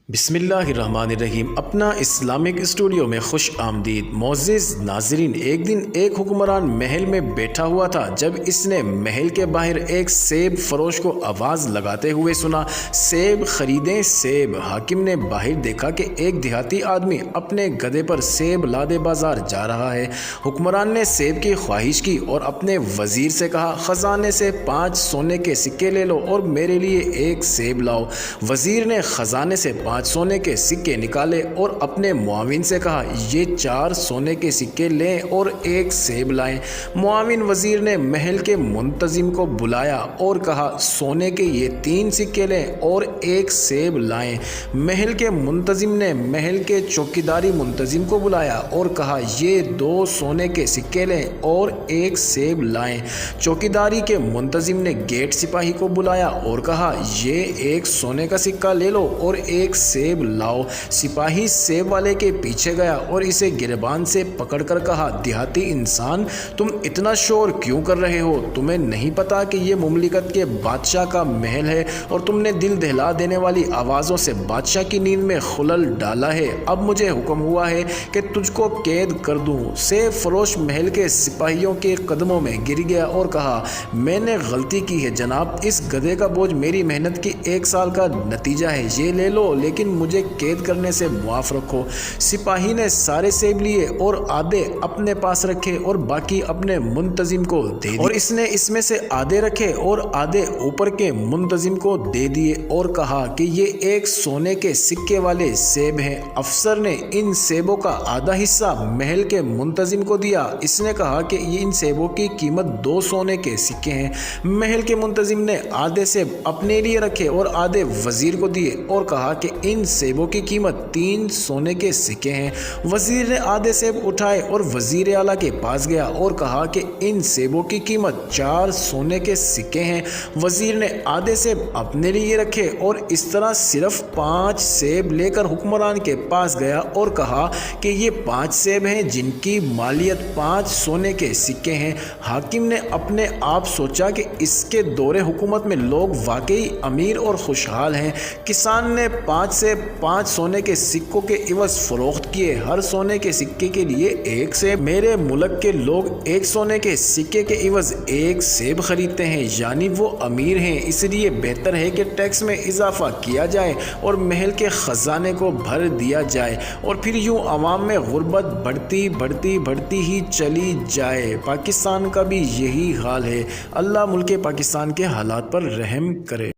بسم اللہ الرحمن الرحیم۔ اپنا اسلامک اسٹوڈیو میں خوش آمدید معزز ناظرین۔ ایک دن ایک حکمران محل میں بیٹھا ہوا تھا جب اس نے محل کے باہر ایک سیب فروش کو آواز لگاتے ہوئے سنا، سیب خریدیں سیب۔ حاکم نے باہر دیکھا کہ ایک دیہاتی آدمی اپنے گدھے پر سیب لادے بازار جا رہا ہے۔ حکمران نے سیب کی خواہش کی اور اپنے وزیر سے کہا، خزانے سے 5 سونے کے سکے لے لو اور میرے لیے ایک سیب لاؤ۔ وزیر نے خزانے سے 5 سونے کے سکے نکالے اور اپنے معاون سے کہا، یہ 4 سونے کے سکے لیں اور ایک سیب لائیں۔ معاون وزیر نے محل کے منتظم کو بلایا اور کہا، سونے کے یہ 3 سکے لیں اور ایک سیب لائیں۔ محل کے منتظم نے محل کے چوکیداری منتظم کو بلایا اور کہا، یہ 2 سونے کے سکے لیں اور ایک سیب لائیں۔ چوکیداری کے منتظم نے گیٹ سپاہی کو بلایا اور کہا، یہ 1 سونے کا سکہ لے لو اور ایک سیب لاؤ۔ سپاہی سیب والے کے پیچھے گیا اور اسے گریبان سے پکڑ کر کہا، دیہاتی انسان، تم اتنا شور کیوں کر رہے ہو؟ تمہیں نہیں پتا کہ یہ مملکت کے بادشاہ کا محل ہے اور تم نے دل دہلا دینے والی آوازوں سے بادشاہ کی نیند میں خلل ڈالا ہے۔ اب مجھے حکم ہوا ہے کہ تجھ کو قید کر دوں۔ سیب فروش محل کے سپاہیوں کے قدموں میں گر گیا اور کہا، میں نے غلطی کی ہے جناب، اس گدھے کا بوجھ میری محنت کی 1 سال کا نتیجہ ہے، یہ لے لو لیکن مجھے قید کرنے سے معاف رکھو۔ سپاہی نے سارے سیب لیے اور آدھے اپنے پاس رکھے اور باقی اپنے منتظم کو دے دیے، اور اس نے اس میں سے آدھے رکھے اور آدھے اوپر کے منتظم کو دے دیے اور کہا کہ یہ 1 سونے کے سکے والے سیب ہیں۔ افسر نے ان سیبوں کا آدھا حصہ محل کے منتظم کو دیا۔ اس نے کہا کہ ان سیبوں کی قیمت 2 سونے کے سکے ہیں۔ محل کے منتظم نے آدھے سیب اپنے لیے رکھے اور آدھے وزیر کو دیے اور کہا کہ ان سیبوں کی قیمت 3 سونے کے سکے ہیں۔ وزیر نے آدھے سیب اٹھائے اور وزیر اعلیٰ کے پاس گیا اور کہا کہ ان سیبوں کی قیمت 4 سونے کے سکے ہیں۔ وزیر نے آدھے سیب اپنے لیے رکھے اور اس طرح صرف 5 سیب لے کر حکمران کے پاس گیا اور کہا کہ یہ 5 سیب ہیں جن کی مالیت 5 سونے کے سکے ہیں۔ حاکم نے اپنے آپ سوچا کہ اس کے دور حکومت میں لوگ واقعی امیر اور خوشحال ہیں۔ کسان نے 5 سے 5 سونے کے سکوں کے عوض فروخت کیے، ہر سونے کے سکے کے لیے 1 سیب۔ میرے ملک کے لوگ 1 سونے کے سکے کے عوض 1 سیب خریدتے ہیں، یعنی وہ امیر ہیں۔ اس لیے بہتر ہے کہ ٹیکس میں اضافہ کیا جائے اور محل کے خزانے کو بھر دیا جائے، اور پھر یوں عوام میں غربت بڑھتی ہی چلی جائے۔ پاکستان کا بھی یہی حال ہے۔ اللہ ملک پاکستان کے حالات پر رحم کرے۔